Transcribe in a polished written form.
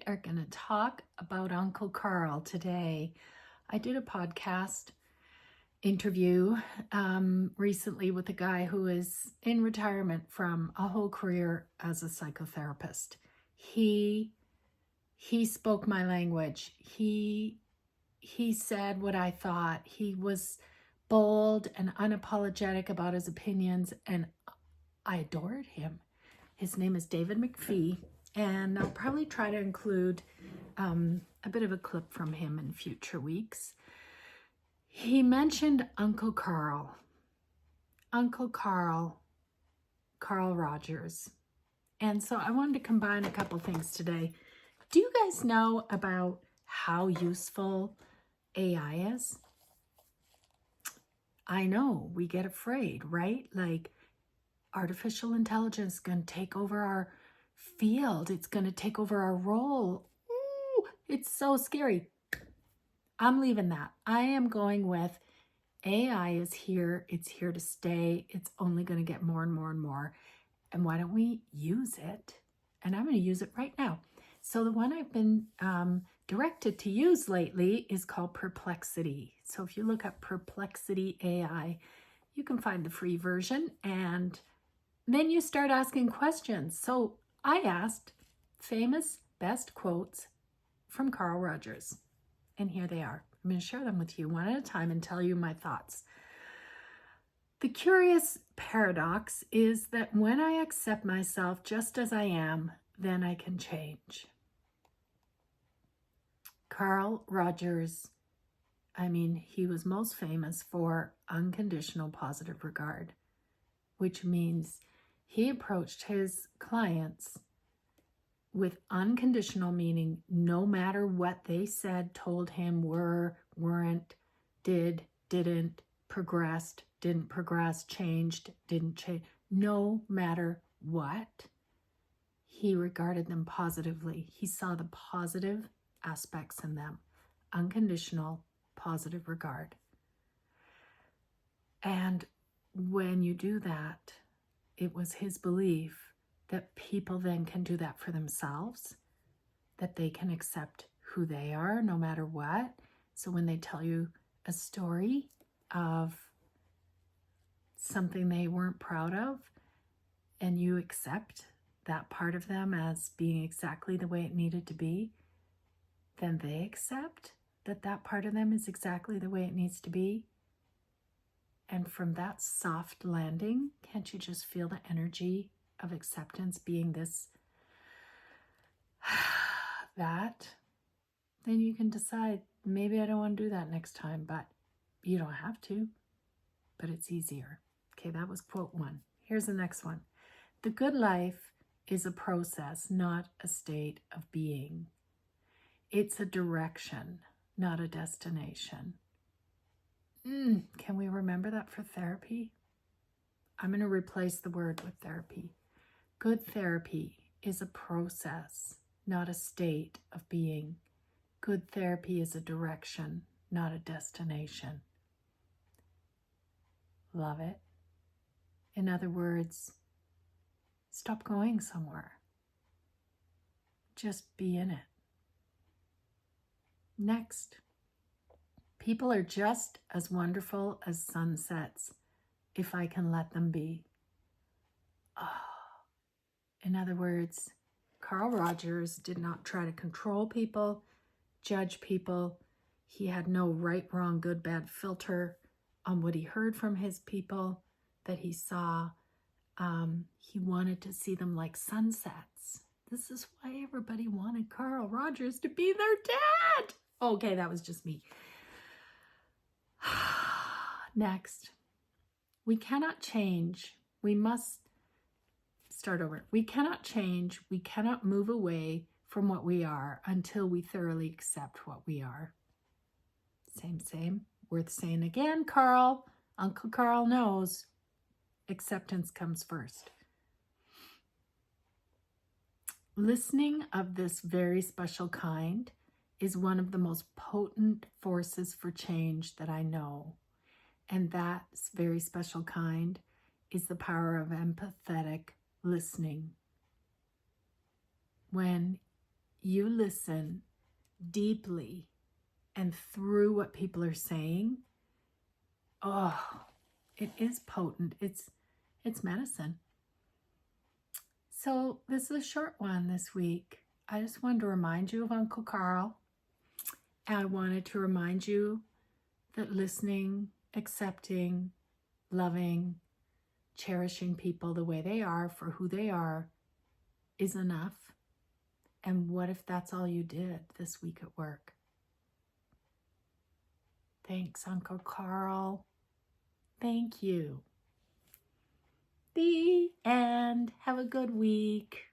We are going to talk about Uncle Carl today. I did a podcast interview recently with a guy who is in retirement from a whole career as a psychotherapist. He spoke my language. He said what I thought. He was bold and unapologetic about his opinions, and I adored him. His name is David McPhee, and I'll probably try to include a bit of a clip from him in future weeks. He mentioned Uncle Carl. Uncle Carl, Carl Rogers. And so I wanted to combine a couple things today. Do you guys know about how useful AI is? I know we get afraid, right? Like artificial intelligence is going to take over our field. It's going to take over our role. Ooh, it's so scary. I'm leaving that. I am going with AI is here. It's here to stay. It's only going to get more and more and more. And why don't we use it? And I'm going to use it right now. So the one I've been directed to use lately is called Perplexity. So if you look up Perplexity AI, you can find the free version, and then you start asking questions. So I asked famous best quotes from Carl Rogers, and here they are. I'm going to share them with you one at a time and tell you my thoughts. The curious paradox is that when I accept myself just as I am, then I can change. Carl Rogers, he was most famous for unconditional positive regard, which means he approached his clients with unconditional, meaning no matter what they said, told him, were, weren't, did, didn't, progressed, didn't progress, changed, didn't change, no matter what, he regarded them positively. He saw the positive aspects in them. Unconditional, positive regard. And when you do that, it was his belief that people then can do that for themselves, that they can accept who they are no matter what. So when they tell you a story of something they weren't proud of, and you accept that part of them as being exactly the way it needed to be, then they accept that that part of them is exactly the way it needs to be. And from that soft landing, can't you just feel the energy of acceptance being this, that? Then you can decide, maybe I don't want to do that next time, but you don't have to, but it's easier. Okay, that was quote one. Here's the next one. The good life is a process, not a state of being. It's a direction, not a destination. Can we remember that for therapy? I'm going to replace the word with therapy. Good therapy is a process, not a state of being. Good therapy is a direction, not a destination. Love it. In other words, stop going somewhere. Just be in it. Next, people are just as wonderful as sunsets if I can let them be. In other words, Carl Rogers did not try to control people, judge people. He had no right, wrong, good, bad filter on what he heard from his people that he saw. He wanted to see them like sunsets. This is why everybody wanted Carl Rogers to be their dad. Okay, that was just me. Next, we cannot change. We must start over. We cannot change. We cannot move away from what we are until we thoroughly accept what we are. Same. Worth saying again, Carl. Uncle Carl knows. Acceptance comes first. Listening of this very special kind is one of the most potent forces for change that I know. And that very special kind is the power of empathetic listening. When you listen deeply and through what people are saying, oh, it is potent. It's medicine. So this is a short one this week. I just wanted to remind you of Uncle Carl. I wanted to remind you that listening, accepting, loving, cherishing people the way they are for who they are is enough. And what if that's all you did this week at work? Thanks, Uncle Carl. Thank you. The end. Have a good week.